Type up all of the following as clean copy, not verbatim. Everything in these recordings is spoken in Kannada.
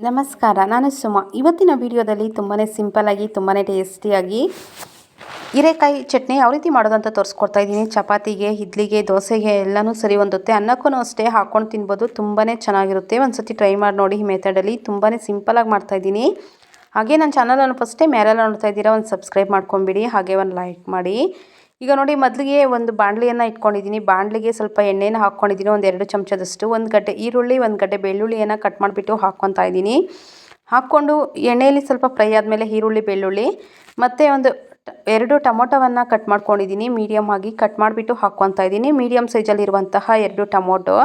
ನಮಸ್ಕಾರ, ನಾನು ಸುಮಾ. ಇವತ್ತಿನ ವಿಡಿಯೋದಲ್ಲಿ ತುಂಬಾ ಸಿಂಪಲ್ಲಾಗಿ ತುಂಬಾ ಟೇಸ್ಟಿಯಾಗಿ ಹೀರೆಕಾಯಿ ಚಟ್ನಿ ಯಾವ ರೀತಿ ಮಾಡೋದಂತ ತೋರಿಸ್ಕೊಡ್ತಾ ಇದ್ದೀನಿ. ಚಪಾತಿಗೆ, ಇಡ್ಲಿಗೆ, ದೋಸೆಗೆ ಎಲ್ಲನೂ ಸರಿ ಹೊಂದುತ್ತೆ. ಅನ್ನಕ್ಕೂ ಅಷ್ಟೇ ಹಾಕ್ಕೊಂಡು ತಿನ್ಬೋದು. ತುಂಬಾ ಚೆನ್ನಾಗಿರುತ್ತೆ. ಒಂದು ಸತಿ ಟ್ರೈ ಮಾಡಿ ನೋಡಿ. ಈ ಮೆಥಡಲ್ಲಿ ತುಂಬಾ ಸಿಂಪಲಾಗಿ ಮಾಡ್ತಾಯಿದ್ದೀನಿ. ಹಾಗೆ ನನ್ನ ಚಾನಲನ್ನು ಫಸ್ಟ್ ಟೈಮ್ ಯಾರೆಲ್ಲ ನೋಡ್ತಾ ಇದ್ದೀರಾ ಒಂದು ಸಬ್ಸ್ಕ್ರೈಬ್ ಮಾಡ್ಕೊಂಬಿಡಿ, ಹಾಗೆ ಒಂದು ಲೈಕ್ ಮಾಡಿ. ಈಗ ನೋಡಿ, ಮೊದಲಿಗೆ ಒಂದು ಬಾಣಲಿಯನ್ನು ಇಟ್ಕೊಂಡಿದ್ದೀನಿ. ಬಾಣಲಿಗೆ ಸ್ವಲ್ಪ ಎಣ್ಣೆನ ಹಾಕ್ಕೊಂಡಿದ್ದೀನಿ, ಒಂದು 2 ಚಮಚದಷ್ಟು. ಒಂದು ಗಡ್ಡೆ ಈರುಳ್ಳಿ, ಒಂದು ಗಡ್ಡೆ ಬೆಳ್ಳುಳ್ಳಿಯನ್ನು ಕಟ್ ಮಾಡಿಬಿಟ್ಟು ಹಾಕ್ಕೊತಾ ಇದ್ದೀನಿ. ಹಾಕ್ಕೊಂಡು ಎಣ್ಣೆಯಲ್ಲಿ ಸ್ವಲ್ಪ ಫ್ರೈ ಆದಮೇಲೆ ಈರುಳ್ಳಿ, ಬೆಳ್ಳುಳ್ಳಿ ಮತ್ತು ಒಂದು 2 ಟೊಮೊಟೊವನ್ನು ಕಟ್ ಮಾಡ್ಕೊಂಡಿದ್ದೀನಿ. ಮೀಡಿಯಮ್ ಆಗಿ ಕಟ್ ಮಾಡಿಬಿಟ್ಟು ಹಾಕ್ಕೊತಾ ಇದ್ದೀನಿ. ಮೀಡಿಯಮ್ ಸೈಜಲ್ಲಿರುವಂತಹ 2 ಟೊಮೊಟೊ,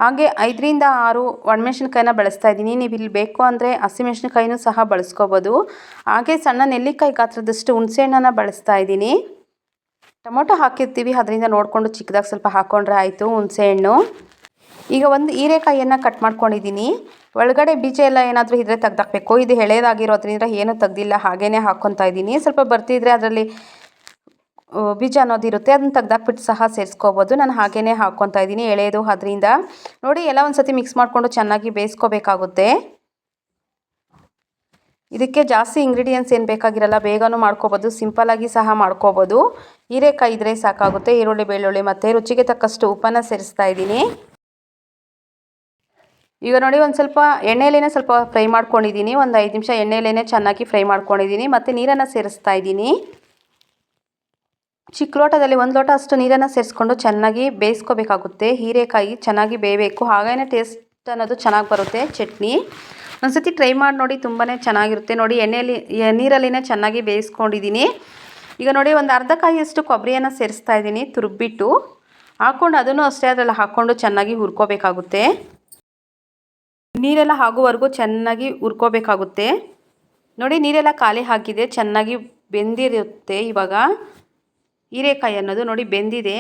ಹಾಗೆ 5ರಿಂದ 6 ಒಣಮೆಣ್ಸಿನ್ಕಾಯಿನ ಬಳಸ್ತಾ ಇದ್ದೀನಿ. ನೀವು ಇಲ್ಲಿ ಬೇಕು ಅಂದರೆ ಹಸಿಮೆಣ್ಸಿನ್ಕಾಯಿನೂ ಸಹ ಬಳಸ್ಕೋಬೋದು. ಹಾಗೆ ಸಣ್ಣ ನೆಲ್ಲಿಕಾಯಿ ಗಾತ್ರದಷ್ಟು ಹುಣಸೆಹಣ್ಣನ್ನು ಬಳಸ್ತಾ ಇದ್ದೀನಿ. ಟೊಮೊಟೊ ಹಾಕಿರ್ತೀವಿ, ಅದರಿಂದ ನೋಡಿಕೊಂಡು ಚಿಕ್ಕದಾಗಿ ಸ್ವಲ್ಪ ಹಾಕ್ಕೊಂಡ್ರೆ ಆಯಿತು ಹುಣಸೆಹಣ್ಣು. ಈಗ ಒಂದು ಹೀರೆಕಾಯಿಯನ್ನು ಕಟ್ ಮಾಡ್ಕೊಂಡಿದ್ದೀನಿ. ಒಳಗಡೆ ಬೀಜ ಎಲ್ಲ ಏನಾದರೂ ಇದ್ದರೆ ತೆಗ್ದಾಕಬೇಕು. ಇದು ಎಳೆದಾಗಿರೋದ್ರಿಂದ ಏನೂ ತೆಗ್ದಿಲ್ಲ, ಹಾಗೇ ಹಾಕ್ಕೊತಾ ಇದ್ದೀನಿ. ಸ್ವಲ್ಪ ಬರ್ತಿದ್ರೆ ಅದರಲ್ಲಿ ಬೀಜ ಅನ್ನೋದಿರುತ್ತೆ, ಅದನ್ನು ತೆಗ್ದಾಕ್ಬಿಟ್ಟು ಸಹ ಸೇರಿಸ್ಕೋಬೋದು. ನಾನು ಹಾಗೇ ಹಾಕ್ಕೊತಾ ಇದ್ದೀನಿ ಎಳೆದು. ಅದರಿಂದ ನೋಡಿ, ಎಲ್ಲ ಒಂದು ಸತಿ ಮಿಕ್ಸ್ ಮಾಡಿಕೊಂಡು ಚೆನ್ನಾಗಿ ಬೇಯಿಸ್ಕೋಬೇಕಾಗುತ್ತೆ. ಇದಕ್ಕೆ ಜಾಸ್ತಿ ಇಂಗ್ರೀಡಿಯೆಂಟ್ಸ್ ಏನು ಬೇಕಾಗಿರಲ್ಲ, ಬೇಗನೂ ಮಾಡ್ಕೋಬೋದು, ಸಿಂಪಲ್ಲಾಗಿ ಸಹ ಮಾಡ್ಕೋಬೋದು. ಹೀರೆಕಾಯಿ ಇದ್ದರೆ ಸಾಕಾಗುತ್ತೆ. ಈರುಳ್ಳಿ, ಬೆಳ್ಳುಳ್ಳಿ ಮತ್ತು ರುಚಿಗೆ ತಕ್ಕಷ್ಟು ಉಪ್ಪನ್ನು ಸೇರಿಸ್ತಾ ಇದ್ದೀನಿ. ಈಗ ನೋಡಿ, ಒಂದು ಸ್ವಲ್ಪ ಎಣ್ಣೆಯಲ್ಲೇ ಸ್ವಲ್ಪ ಫ್ರೈ ಮಾಡ್ಕೊಂಡಿದ್ದೀನಿ. ಒಂದು 5 ನಿಮಿಷ ಎಣ್ಣೆಯಲ್ಲೇ ಚೆನ್ನಾಗಿ ಫ್ರೈ ಮಾಡ್ಕೊಂಡಿದ್ದೀನಿ. ಮತ್ತು ನೀರನ್ನು ಸೇರಿಸ್ತಾ ಇದ್ದೀನಿ. ಚಿಕ್ಕ ಲೋಟದಲ್ಲಿ 1 ಲೋಟ ಅಷ್ಟು ನೀರನ್ನು ಸೇರಿಸ್ಕೊಂಡು ಚೆನ್ನಾಗಿ ಬೇಯಿಸ್ಕೋಬೇಕಾಗುತ್ತೆ. ಹೀರೆಕಾಯಿ ಚೆನ್ನಾಗಿ ಬೇಯಬೇಕು, ಹಾಗೇ ಟೇಸ್ಟ್ ಅನ್ನೋದು ಚೆನ್ನಾಗಿ ಬರುತ್ತೆ ಚಟ್ನಿ. ಒಂದು ಸತಿ ಟ್ರೈ ಮಾಡಿ ನೋಡಿ, ತುಂಬಾ ಚೆನ್ನಾಗಿರುತ್ತೆ. ನೋಡಿ, ನೀರಲ್ಲಿನೇ ಚೆನ್ನಾಗಿ ಬೇಯಿಸ್ಕೊಂಡಿದ್ದೀನಿ. ಈಗ ನೋಡಿ, ಒಂದು ಅರ್ಧ ಕಾಯಿಯಷ್ಟು ಕೊಬ್ಬರಿಯನ್ನು ಸೇರಿಸ್ತಾ ಇದ್ದೀನಿ, ತುರುಬಿಟ್ಟು ಹಾಕ್ಕೊಂಡು ಅದನ್ನು ಅಷ್ಟೇ ಅದರಲ್ಲಿ ಹಾಕ್ಕೊಂಡು ಚೆನ್ನಾಗಿ ಹುರ್ಕೋಬೇಕಾಗುತ್ತೆ. ನೀರೆಲ್ಲ ಆಗೋವರೆಗೂ ಚೆನ್ನಾಗಿ ಹುರ್ಕೋಬೇಕಾಗುತ್ತೆ. ನೋಡಿ, ನೀರೆಲ್ಲ ಖಾಲಿ ಆಗಿದೆ, ಚೆನ್ನಾಗಿ ಬೆಂದಿರುತ್ತೆ. ಇವಾಗ ಹೀರೆಕಾಯಿ ಅನ್ನೋದು ನೋಡಿ ಬೆಂದಿದೆ.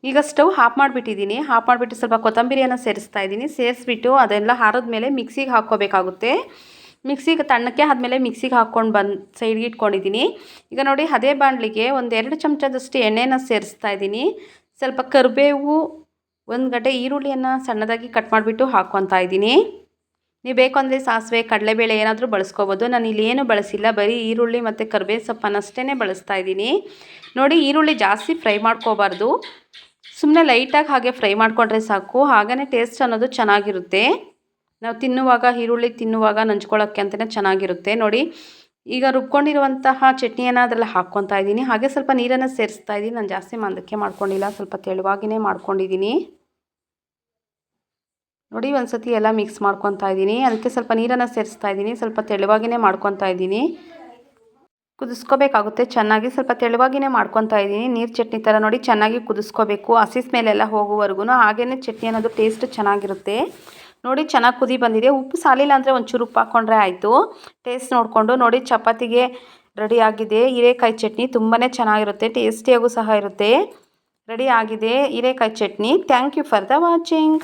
ಈಗ ಸ್ಟವ್ ಆಫ್ ಮಾಡಿಬಿಟ್ಟಿದ್ದೀನಿ. ಆಫ್ ಮಾಡಿಬಿಟ್ಟು ಸ್ವಲ್ಪ ಕೊತ್ತಂಬರಿಯನ್ನು ಸೇರಿಸ್ತಾ ಇದ್ದೀನಿ. ಸೇರಿಸ್ಬಿಟ್ಟು ಅದೆಲ್ಲ ಆರಿದ್ಮೇಲೆ ಮಿಕ್ಸಿಗೆ ಹಾಕ್ಕೋಬೇಕಾಗುತ್ತೆ. ಮಿಕ್ಸಿಗೆ ತಣ್ಣಕ್ಕೆ ಆದಮೇಲೆ ಮಿಕ್ಸಿಗೆ ಹಾಕ್ಕೊಂಡು ಬಂದು ಸೈಡ್ಗೆ ಇಟ್ಕೊಂಡಿದ್ದೀನಿ. ಈಗ ನೋಡಿ, ಅದೇ ಬಾಣಲಿಗೆ ಒಂದು 2 ಚಮಚದಷ್ಟು ಎಣ್ಣೆನ ಸೇರಿಸ್ತಾ ಇದ್ದೀನಿ. ಸ್ವಲ್ಪ ಕರಿಬೇವು, ಒಂದು ಗಡ್ಡೆ ಈರುಳ್ಳಿಯನ್ನು ಸಣ್ಣದಾಗಿ ಕಟ್ ಮಾಡಿಬಿಟ್ಟು ಹಾಕ್ಕೊತಾ ಇದ್ದೀನಿ. ನೀವು ಬೇಕು ಅಂದರೆ ಸಾಸಿವೆ, ಕಡಲೆಬೇಳೆ ಏನಾದರೂ ಬಳಸ್ಕೋಬೋದು. ನಾನು ಇಲ್ಲಿ ಏನು ಬಳಸಿಲ್ಲ, ಬರೀ ಈರುಳ್ಳಿ ಮತ್ತು ಕರಿಬೇವು ಸೊಪ್ಪನ್ನಷ್ಟೇ ಬಳಸ್ತಾ ಇದ್ದೀನಿ. ನೋಡಿ, ಈರುಳ್ಳಿ ಜಾಸ್ತಿ ಫ್ರೈ ಮಾಡ್ಕೋಬಾರ್ದು, ಸುಮ್ಮನೆ ಲೈಟಾಗಿ ಹಾಗೆ ಫ್ರೈ ಮಾಡಿಕೊಂಡ್ರೆ ಸಾಕು. ಹಾಗೇ ಟೇಸ್ಟ್ ಅನ್ನೋದು ಚೆನ್ನಾಗಿರುತ್ತೆ. ನಾವು ತಿನ್ನುವಾಗ, ಈರುಳ್ಳಿ ತಿನ್ನುವಾಗ ನಂಚ್ಕೊಳ್ಳೋಕ್ಕೆ ಅಂತಲೇ ಚೆನ್ನಾಗಿರುತ್ತೆ. ನೋಡಿ, ಈಗ ರುಬ್ಕೊಂಡಿರುವಂತಹ ಚಟ್ನಿಯನ್ನು ಅದರಲ್ಲಿ ಹಾಕ್ಕೊತಾ ಇದ್ದೀನಿ. ಹಾಗೆ ಸ್ವಲ್ಪ ನೀರನ್ನು ಸೇರಿಸ್ತಾ ಇದ್ದೀನಿ. ನಾನು ಜಾಸ್ತಿ ಮಂದಕ್ಕೆ ಮಾಡ್ಕೊಂಡಿಲ್ಲ, ಸ್ವಲ್ಪ ತೆಳುವಾಗಿಯೇ ಮಾಡ್ಕೊಂಡಿದ್ದೀನಿ. ನೋಡಿ, ಒಂದು ಸತಿ ಎಲ್ಲ ಮಿಕ್ಸ್ ಮಾಡ್ಕೊತಾ ಇದ್ದೀನಿ. ಅದಕ್ಕೆ ಸ್ವಲ್ಪ ನೀರನ್ನು ಸೇರಿಸ್ತಾ ಇದ್ದೀನಿ. ಸ್ವಲ್ಪ ತೆಳುವಾಗಿಯೇ ಮಾಡ್ಕೊತಾ ಇದ್ದೀನಿ. ಕುದಿಸ್ಕೋಬೇಕಾಗುತ್ತೆ ಚೆನ್ನಾಗಿ. ಸ್ವಲ್ಪ ತೆಳುವಾಗಿಯೇ ಮಾಡ್ಕೊತಾ ಇದ್ದೀನಿ. ನೀರು ಚಟ್ನಿ ಥರ ನೋಡಿ ಚೆನ್ನಾಗಿ ಕುದಿಸ್ಕೋಬೇಕು, ಹಸಿ ಸ್ಮೆಲ್ಲೆಲ್ಲ ಹೋಗುವವರೆಗೂ. ಹಾಗೇ ಚಟ್ನಿ ಅನ್ನೋದು ಟೇಸ್ಟ್ ಚೆನ್ನಾಗಿರುತ್ತೆ. ನೋಡಿ, ಚೆನ್ನಾಗಿ ಕುದಿ ಬಂದಿದೆ. ಉಪ್ಪು ಸಾಲಿಲ್ಲ ಅಂದರೆ ಒಂಚೂರು ಉಪ್ಪು ಹಾಕ್ಕೊಂಡ್ರೆ ಆಯಿತು, ಟೇಸ್ಟ್ ನೋಡಿಕೊಂಡು. ನೋಡಿ, ಚಪಾತಿಗೆ ರೆಡಿ ಆಗಿದೆ ಹೀರೆಕಾಯಿ ಚಟ್ನಿ. ತುಂಬಾ ಚೆನ್ನಾಗಿರುತ್ತೆ, ಟೇಸ್ಟಿಯಾಗೂ ಸಹ ಇರುತ್ತೆ. ರೆಡಿ ಆಗಿದೆ ಹೀರೆಕಾಯಿ chutney. Thank you for the watching.